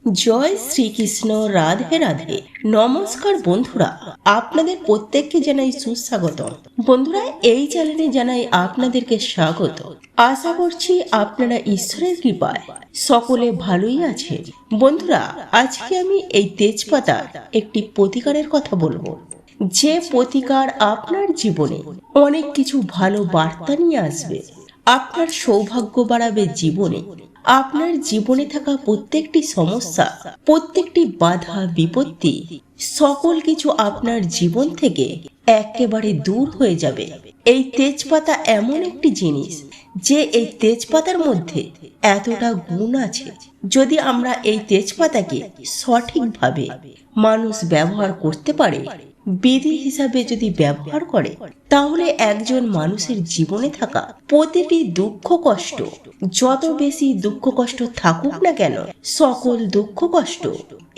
জয় শ্রীকৃষ্ণ, রাধে রাধে। নমস্কার বন্ধুরা, আপনাদের প্রত্যেককে জানাই সুস্বাগত। বন্ধুরা, এই চ্যানেলে জানাই আপনাদেরকে স্বাগত। আশা করছি আপনারা ঈশ্বরের কৃপায় সকলে ভালোই আছে। বন্ধুরা, আজকে আমি এই তেজপাতার একটি প্রতিকারের কথা বলবো, যে প্রতিকার আপনার জীবনে অনেক কিছু ভালো বার্তা নিয়ে আসবে, আপনার সৌভাগ্য বাড়াবে জীবনে। আপনার জীবনে থাকা প্রত্যেকটি সমস্যা, প্রত্যেকটি বাধা বিপত্তি, সকল কিছু আপনার জীবন থেকে একেবারে দূর হয়ে যাবে। এই তেজপাতা এমন একটি জিনিস যে এই তেজপাতার মধ্যে এতটা গুণ আছে, যদি আমরা এই তেজপাতাকে সঠিকভাবে মানুষ ব্যবহার করতে পারে, বিধি হিসাবে যদি ব্যবহার করে, তাহলে একজন মানুষের জীবনে থাকা প্রতিটি দুঃখ কষ্ট, যত বেশি দুঃখ কষ্ট থাকুক না কেন, সকল দুঃখ কষ্ট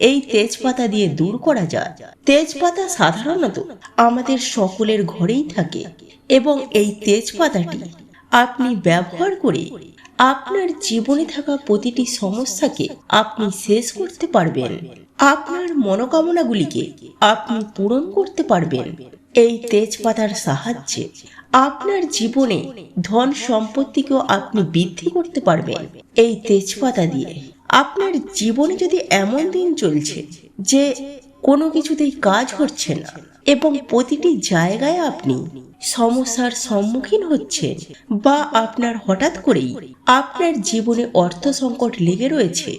এই তেজপাতা দিয়ে দূর করা যায়। তেজপাতা সাধারণত আমাদের সকলের ঘরেই থাকে এবং এই তেজপাতাটি আপনি ব্যবহার করে আপনার জীবনে থাকা প্রতিটি সমস্যাকে আপনি শেষ করতে পারবেন। আপনার মনোকামনাগুলিকে আপনি পূরণ করতে পারবেন এই তেজপাতার সাহায্যে। আপনার জীবনে ধন সম্পত্তিকেও আপনি বৃদ্ধি করতে পারবেন এই তেজপাতা দিয়ে। আপনার জীবনে যদি এমন দিন চলছে যে কোনো কিছুতেই কাজ হচ্ছে না এবং প্রতিটি জায়গায় আপনি সমস্যার সম্মুখীন হচ্ছেন, বা আপনার হঠাৎ করেই আপনার জীবনে অর্থ সংকট লেগে রয়েছে,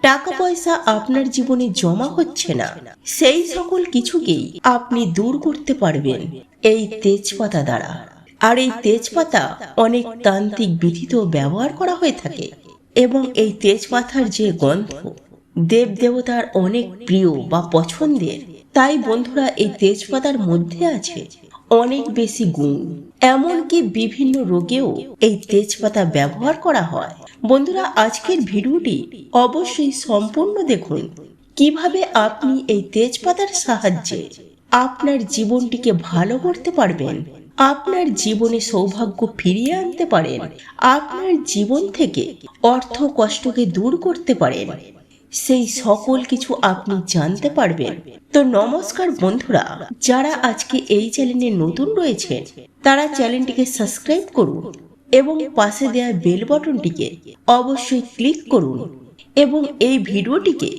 টাকা পয়সা আপনার জীবনে জমা হচ্ছে না, সেই সকল কিছুকেই আপনি দূর করতে পারবেন এই তেজপাতা দ্বারা। আর এই তেজপাতা অনেক তান্ত্রিক বিধিতেও ব্যবহার করা হয়ে থাকে এবং এই তেজপাতার যে গন্ধ দেব দেবতার অনেক প্রিয় বা পছন্দের। তাই বন্ধুরা, এই তেজপাতার মধ্যে আছে অনেক বেশি গুণ, এমনকি বিভিন্ন রোগেও এই তেজপাতা ব্যবহার করা হয়। বন্ধুরা, আজকের ভিডিওটি অবশ্যই সম্পূর্ণ দেখুন, কিভাবে আপনি এই তেজপাতার সাহায্যে আপনার জীবনটিকে ভালো করতে পারবেন, আপনার জীবনে সৌভাগ্য ফিরিয়ে আনতে পারেন, আপনার জীবন থেকে অর্থ কষ্টকে দূর করতে পারেন, সেই সকল কিছু আপনি জানতে পারবেন। তো নমস্কার বন্ধুরা, যারা আজকে এই চ্যানেলে নতুন রয়েছেন তারা চ্যানেলটিকে সাবস্ক্রাইব করুন এবং পাশে দেওয়া বেল বাটনটিকে অবশ্যই ক্লিক করুন এবং এই ভিডিওটিকে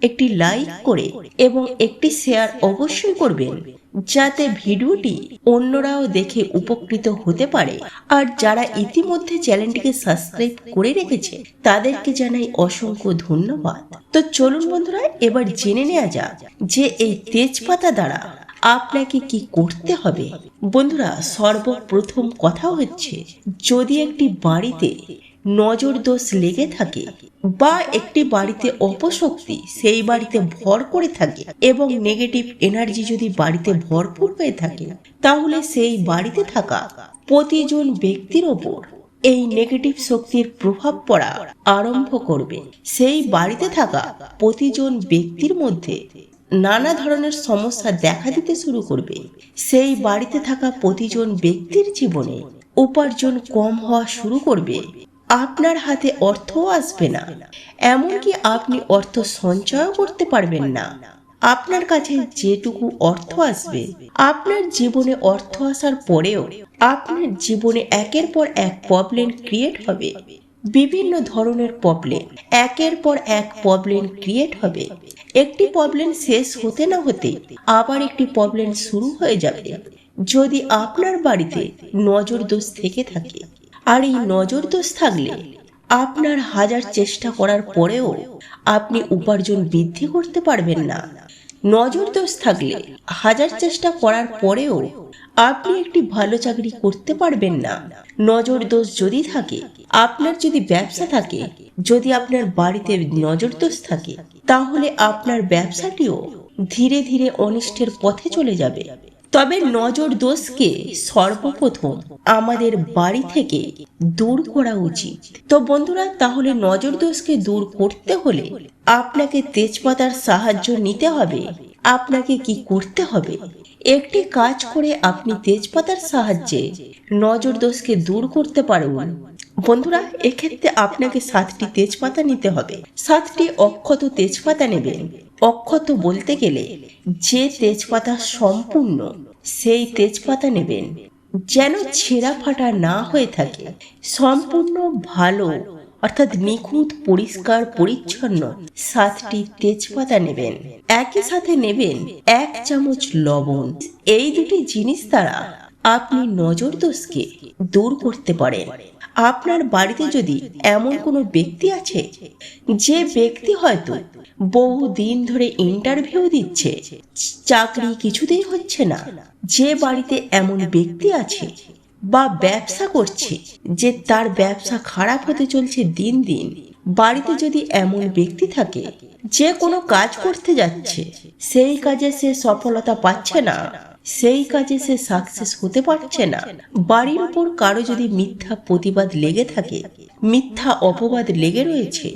একটি লাইক করে এবং একটি শেয়ার অবশ্যই করবেন, যাতে ভিডিওটি অন্যরাও দেখে উপকৃত হতে পারে। আর যারা ইতিমধ্যে চ্যানেলটিকে সাবস্ক্রাইব করে রেখেছে তাদেরকে জানাই অসংখ্য ধন্যবাদ। তো চলুন বন্ধুরা, এবার জেনে নেওয়া যাক যে এই তেজপাতা দ্বারা আপনাকে কি করতে হবে। বন্ধুরা, সর্বপ্রথম কথা হচ্ছে, যদি একটি বাড়িতে নজর দোষ লেগে থাকে বা একটি বাড়িতে অপশক্তি সেই বাড়িতে ভর করে থাকে এবং নেগেটিভ এনার্জি যদি বাড়িতে ভরপুর হয়ে থাকে, তাহলে সেই বাড়িতে থাকা প্রতিজন ব্যক্তির ওপর এই নেগেটিভ শক্তির প্রভাব পড়া আরম্ভ করবে। সেই বাড়িতে থাকা প্রতিজন ব্যক্তির মধ্যে নানা ধরনের সমস্যা দেখা দিতে শুরু করবে। সেই বাড়িতে থাকা প্রতিজন ব্যক্তির জীবনে উপার্জন কম হওয়া শুরু করবে, আপনার হাতে অর্থ আসবে না, এমনকি আপনি অর্থ সঞ্চয় করতে পারবেন না। আপনার কাছে যেটুকু অর্থ আসবে, আপনার জীবনে অর্থ আসার পরেও আপনার জীবনে একের পর এক প্রবলেম ক্রিয়েট হবে। বিভিন্ন ধরনের প্রবলেম, একের পর এক প্রবলেম ক্রিয়েট হবে। একটি প্রবলেম শেষ হতে না হতে আবার একটি প্রবলেম শুরু হয়ে যাবে, যদি আপনার বাড়িতে নজর দোষ থেকে থাকে। আর এই নজর দোষ থাকলে আপনার হাজার চেষ্টা করার পরেও আপনি উপার্জন বৃদ্ধি করতে পারবেন না। নজর দোষ থাকলে হাজার চেষ্টা করার পরেও আপনি একটি ভালো চাকরি করতে পারবেন না। নজর দোষ যদি থাকে, আপনার যদি ব্যবসা থাকে, যদি আপনার বাড়িতে নজর দোষ থাকে, তাহলে আপনার ব্যবসাটিও ধীরে ধীরে অনিষ্টের পথে চলে যাবে। তবে নজর দোষকে সর্বপ্রথম আমাদের বাড়ি থেকে দূর করা উচিত। তো বন্ধুরা, তাহলে নজর দোষকে দূর করতে হলে আপনাকে তেজপাতার সাহায্য নিতে হবে। আপনাকে কি করতে হবে, একটি কাজ করে আপনি তেজপাতার সাহায্যে নজর দোষকে দূর করতে পারবেন। বন্ধুরা, এক্ষেত্রে আপনাকে 7টি তেজপাতা নিতে হবে। 7টি অক্ষত তেজপাতা নেবেন। অক্ষত বলতে গেলে যে তেজপাতা সম্পূর্ণ সেই তেজপাতা নেবেন, যেন ছেঁড়া ফাটা না হয়ে থাকে। সম্পূর্ণ ভালো অর্থাৎ নিখুঁত পরিষ্কার পরিচ্ছন্ন 7টি তেজপাতা নেবেন। একই সাথে নেবেন 1 চামচ লবণ। এই দুটি জিনিস দ্বারা আপনি নজর দোষকে দূর করতে পারেন। আপনার বাড়িতে যদি এমন কোনো ব্যক্তি আছে, যে ব্যক্তি হয়তো বহু দিন ধরে ইন্টারভিউ দিচ্ছে, চাকরি কিছুতেই হচ্ছে না, যে বাড়িতে এমন ব্যক্তি আছে বা ব্যবসা করছে যে তার ব্যবসা খারাপ হতে চলছে দিন দিন, বাড়িতে যদি এমন ব্যক্তি থাকে যে কোনো কাজ করতে যাচ্ছে, সেই কাজে সে সফলতা পাচ্ছে না, সেই কাজে সে সাকসেস হতে পারছে না, বাড়ির উপর কারো যদি মিথ্যা প্রতিবাদ লেগে থাকে, মিথ্যা অপবাদ লেগে রয়েছে,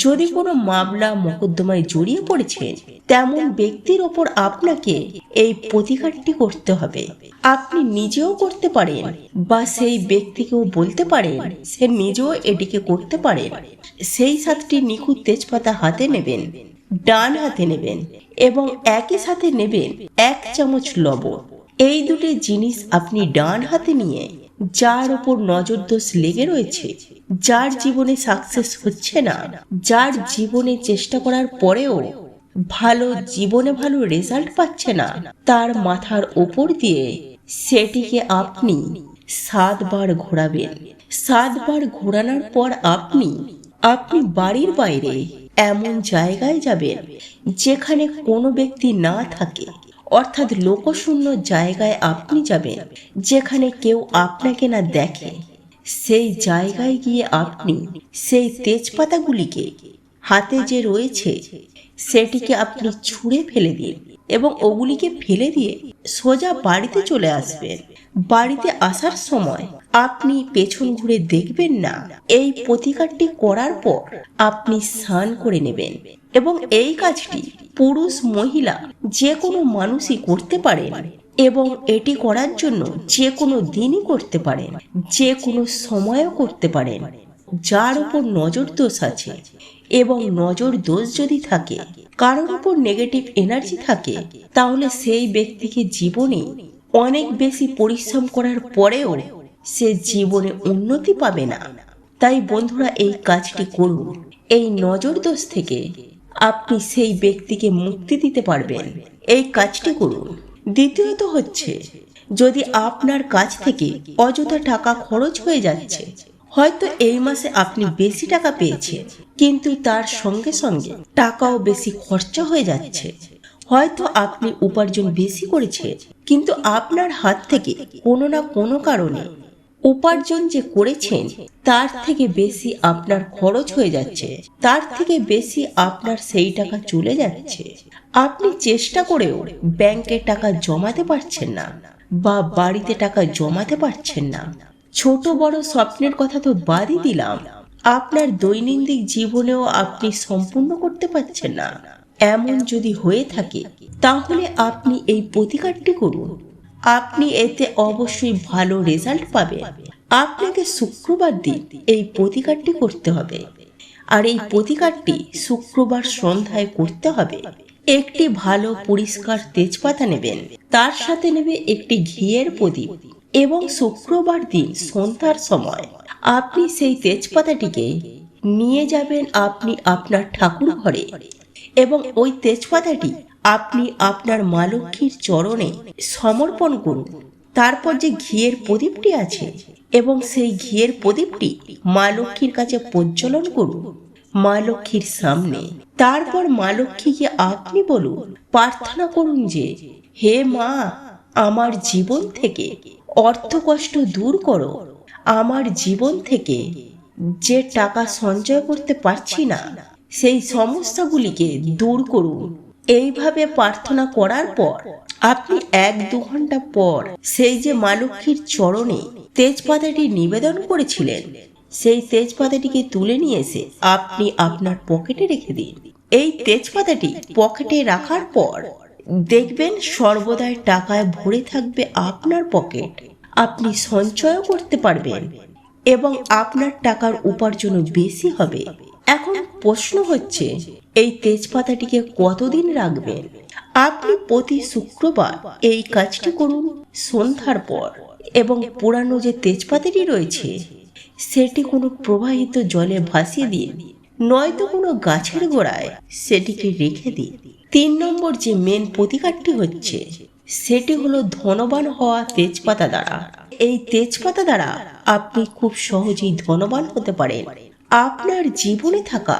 যদি কোনো মামলা মোকদ্দমায় জড়িয়ে পড়েছে, তেমন ব্যক্তির ওপর আপনাকে এই প্রতিকারটি করতে হবে। আপনি নিজেও করতে পারেন বা সেই ব্যক্তিকেও বলতে পারেন সে নিজেও এটিকে করতে পারেন। সেই 7টি নিখুঁত তেজপাতা হাতে নেবেন, ডান হাতে নেবেন এবং একই সাথে নেবেন 1 চামচ লবণ। এই দুটি জিনিস আপনি ডান হাতে নিয়ে যার উপর নজর দোষ লেগে রয়েছে, যার জীবনে সাকসেস হচ্ছে না, যার জীবনে চেষ্টা করার পরেও ভালো রেজাল্ট পাচ্ছে না, তার মাথার উপর দিয়ে সেটিকে আপনি 7 বার ঘোরাবেন। 7 বার ঘোরানোর পর আপনি বাড়ির বাইরে এমন জায়গায় যাবেন যেখানে কোনো ব্যক্তি না থাকে, অর্থাৎ লোকশূন্য জায়গায় আপনি যাবেন, যেখানে কেউ আপনাকে না দেখে। সেই জায়গায় গিয়ে আপনি সেই তেজপাতাগুলিকে হাতে যে রয়েছে সেটিকে আপনি ছুঁড়ে ফেলে দিন এবং ওগুলিকে ফেলে দিয়ে সোজা বাড়িতে চলে আসবেন। বাড়িতে আসার সময় আপনি পেছন ঘুরে দেখবেন না। এই প্রতিকারটি করার পর আপনি স্নান করে নেবেন এবং এই কাজটি পুরুষ মহিলা যে কোনো মানুষই করতে পারেন এবং এটি করার জন্য যে কোনো দিনই করতে পারেন, যে কোনো সময়ও করতে পারেন। যার উপর নজর দোষ আছে এবং নজর দোষ যদি থাকে, কারোর উপর নেগেটিভ এনার্জি থাকে, তাহলে সেই ব্যক্তিকে জীবনে অনেক বেশি পরিশ্রম করার পরেও সে জীবনে উন্নতি পাবে না। তাই বন্ধুরা, এই কাজটি করুন। এই নজর দোষ থেকে আপনি সেই ব্যক্তিকে মুক্তি দিতে পারবেন। এই কাজটি করুন। দ্বিতীয়ত হচ্ছে, যদি আপনার কাছ থেকে অযথা টাকা খরচ হয়ে যাচ্ছে, হয়তো এই মাসে আপনি বেশি টাকা পেয়েছেন কিন্তু তার সঙ্গে সঙ্গে টাকাও বেশি খরচা হয়ে যাচ্ছে, হয়তো আপনি উপার্জন বেশি করেছেন কিন্তু আপনার হাত থেকে কোনো না কোনো কারণে উপার্জন যে করেছেন তার থেকে বেশি আপনার খরচ হয়ে যাচ্ছে, তার থেকে বেশি আপনার সেই টাকা চলে যাচ্ছে। আপনি চেষ্টা করেও ব্যাংকে টাকা জমাতে পারছেন না বা বাড়িতে টাকা জমাতে পারছেন না। ছোট বড় স্বপ্নের কথা তো বাদই দিলাম, আপনার দৈনন্দিন জীবনেও আপনি সম্পূর্ণ করতে পারছেন না। এমন যদি হয়ে থাকে তাহলে আপনি এই প্রতিকারটি করুন। আপনি এতে অবশ্যই ভালো রেজাল্ট পাবেন। আপনাকে শুক্রবার দিন এই প্রতিকারটি করতে হবে, আর এই প্রতিকারটি শুক্রবার সন্ধ্যায় করতে হবে। একটি ভালো পরিষ্কার তেজপাতা নেবেন, তার সাথে নেবে একটি ঘিয়ের প্রদীপ এবং শুক্রবার দিন সন্ধ্যার সময় আপনি সেই তেজপাতাটিকে নিয়ে যাবেন আপনি আপনার ঠাকুর ঘরে এবং ওই তেজপাতাটি আপনি আপনার মা লক্ষ্মীর চরণে সমর্পণ করুন। তারপর যে ঘিয়ের প্রদীপটি আছে এবং সেই ঘিয়ের প্রদীপটি মা লক্ষ্মীর কাছে প্রজ্বলন করুন মা লক্ষ্মীর সামনে। তারপর মা লক্ষ্মীকে আপনি বলুন, প্রার্থনা করুন যে হে মা, আমার জীবন থেকে অর্থ কষ্ট দূর করো, আমার জীবন থেকে যে টাকা সঞ্চয় করতে পারছি না সেই সমস্যাগুলিকে দূর করুন। এইভাবে প্রার্থনা করার পর আপনি 1-2 ঘন্টা পর সেই যে মা লক্ষ্মীর চরণে তেজপাতাটি নিবেদন করেছিলেন সেই তেজপাতাটিকে তুলে নিয়ে এসে আপনি আপনার পকেটে রেখে দিন। এই তেজপাতাটি পকেটে রাখার পর দেখবেন সর্বদাই টাকায় ভরে থাকবে আপনার পকেট। আপনি সঞ্চয়ও করতে পারবেন এবং আপনার টাকার উপার্জনও বেশি হবে। এখন প্রশ্ন হচ্ছে, এই তেজপাতাটিকে কতদিন রাখবেন? আপনি প্রতি শুক্রবার এই কাজটি করুন সন্ধ্যার পর, এবং পুরানো যে তেজপাতাটি রয়েছে সেটি কোনো প্রবাহিত জলে ভাসিয়ে দিন, নয়তো কোনো গাছের গোড়ায় সেটিকে রেখে দিন। 3 নম্বর যে মেন প্রতিকারটি হচ্ছে, সেটি হলো ধনবান হওয়া তেজপাতা দ্বারা। এই তেজপাতা দ্বারা আপনি খুব সহজেই ধনবান হতে পারেন। আপনার জীবনে থাকা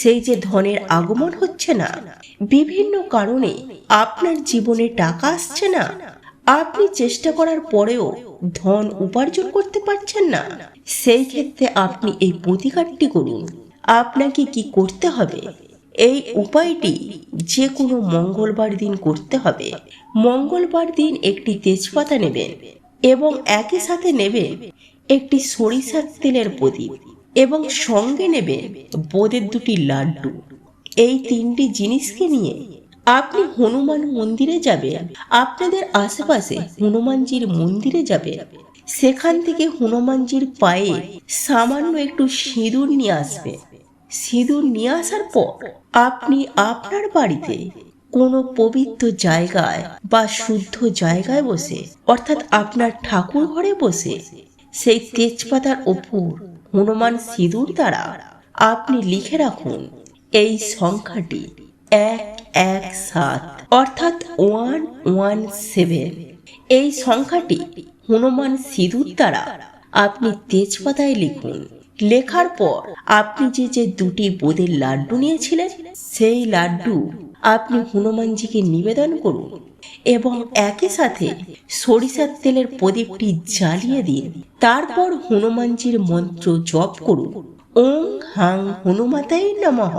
সেই যে ধনের আগমন হচ্ছে না, বিভিন্ন কারণে আপনার জীবনে টাকা আসছে না, আপনি চেষ্টা করার পরেও ধন উপার্জন করতে পারছেন না, সেই ক্ষেত্রে আপনি এই প্রতিকারটি করুন। আপনাকে কি করতে হবে? এই উপায়টি যে কোনো মঙ্গলবার দিন করতে হবে। মঙ্গলবার দিন একটি তেজপাতা নেবেন এবং একই সাথে নেবেন একটি সরিষার তেলের প্রদীপ এবং সঙ্গে নেবেন বোঁদের 2টি লাড্ডু। এই 3টি জিনিসকে নিয়ে আপনি হনুমান মন্দিরে যাবেন। আপনাদের আশেপাশে হনুমানজির মন্দিরে যাবেন, সেখান থেকে হনুমানজির পায়ে সামান্য একটু সিঁদুর নিয়ে আসবেন। সিঁদুর নিয়ে আসার পর আপনি আপনার বাড়িতে কোনো পবিত্র জায়গায় বা শুদ্ধ জায়গায় বসে, অর্থাৎ আপনার ঠাকুর ঘরে বসে, সেই তেজপাতার ওপর হনুমান সিঁদুর দ্বারা আপনি লিখে রাখুন এই সংখ্যাটি 117, অর্থাৎ 117। এই সংখ্যাটি হনুমান সিঁদুর দ্বারা আপনি তেজপাতায় লিখুন। লেখার পর আপনি যে 2টি বোঁদের লাড্ডু নিয়েছিলেন, সেই লাড্ডু আপনি হনুমানজিকে নিবেদন করুন এবং একই সাথে সরিষার তেলের প্রদীপটি জ্বালিয়ে দিন। তারপর হনুমানজির মন্ত্র জপ করুন, ওং হাং হনুমাতাই নমঃ,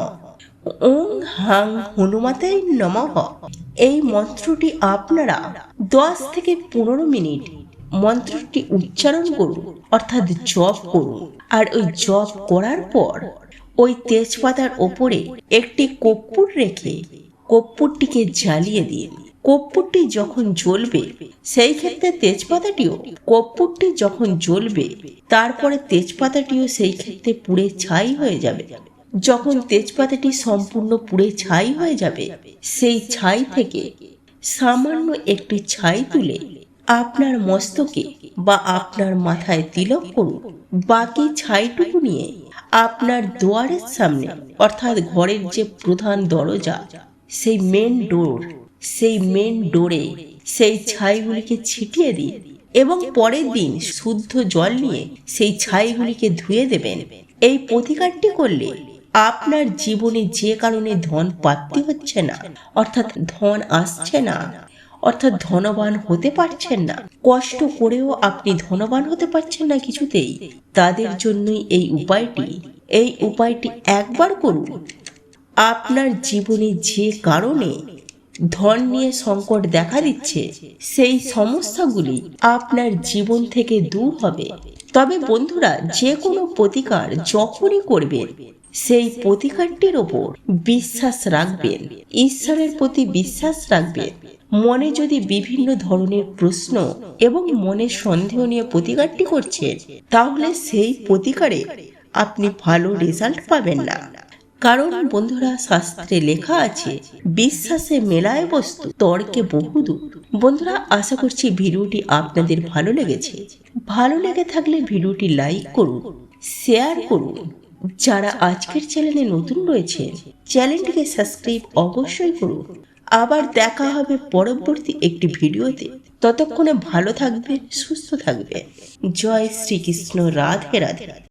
ওং হাং হনুমাতাই নমঃ। এই মন্ত্রটি আপনারা 10 থেকে 15 মিনিট মন্ত্রটি উচ্চারণ করুন, অর্থাৎ জপ করুন। আর ওই জপ করার পর ওই তেজপাতার ওপরে একটি কর্পূর রেখে কর্পূরটিকে জ্বালিয়ে দিন। কর্পূরটি যখন জ্বলবে, সেই ক্ষেত্রে তেজপাতাটিও, কর্পূরটি যখন জ্বলবে তারপরে তেজপাতাটিও সেই ক্ষেত্রে পুড়ে ছাই হয়ে যাবে। যখন তেজপাতাটি সম্পূর্ণ পুড়ে ছাই হয়ে যাবে, সেই ছাই থেকে সামান্য একটু ছাই তুলে আপনার মস্তকে বা আপনার মাথায় তিলক করুন। বাকি ছাইটুকু নিয়ে আপনার দুয়ারের সামনে, অর্থাৎ ঘরের যে প্রধান দরজা, সেই মেন ডোর, সেই মেন ডোরে সেই ছাইগুলিকে ছিটিয়ে দিন এবং পরের দিন শুদ্ধ জল নিয়ে সেই ছাইগুলিকে ধুয়ে দেবেন। এই প্রতিকারটি করলে আপনার জীবনে যে কারণে ধন প্রাপ্তি হচ্ছে না, অর্থাৎ ধন আসছে না, অর্থাৎ ধনবান হতে পারছেন না, কষ্ট করেও আপনি ধনবান হতে পারছেন না কিছুতেই, তাদের জন্যই এই উপায়টি। এই উপায়টি একবার করুন, আপনার জীবনে যে কারণে ধন নিয়ে সংকট দেখা দিচ্ছে, সেই সমস্যাগুলি আপনার জীবন থেকে দূর হবে। তবে বন্ধুরা, যে কোনো প্রতিকার যখনই করবেন, সেই প্রতিকারটির ওপর বিশ্বাস রাখবেন, ঈশ্বরের প্রতি বিশ্বাস রাখবেন। মনে যদি বিভিন্ন ধরনের প্রশ্ন এবং মনের সন্দেহ নিয়ে প্রতিকারটি করছেন, তাহলে সেই প্রতিকারে আপনি ভালো রেজাল্ট পাবেন না। কারণ বন্ধুরা, শাস্ত্রে লেখা আছে, বিশ্বাসে মেলায় বস্তু, তর্কে বহুদূর। বন্ধুরা, আশা করছি ভিডিওটি আপনাদের ভালো লেগেছে। ভালো লেগে থাকলে ভিডিওটি লাইক করুন, শেয়ার করুন। যারা আজকের চ্যানেলে নতুন রয়েছে, চ্যানেলটিকে সাবস্ক্রাইব অবশ্যই করুন। আবার দেখা হবে পরবর্তী একটি ভিডিওতে। ততক্ষণে ভালো থাকবেন, সুস্থ থাকবেন। জয় শ্রীকৃষ্ণ। রাধে রাধে।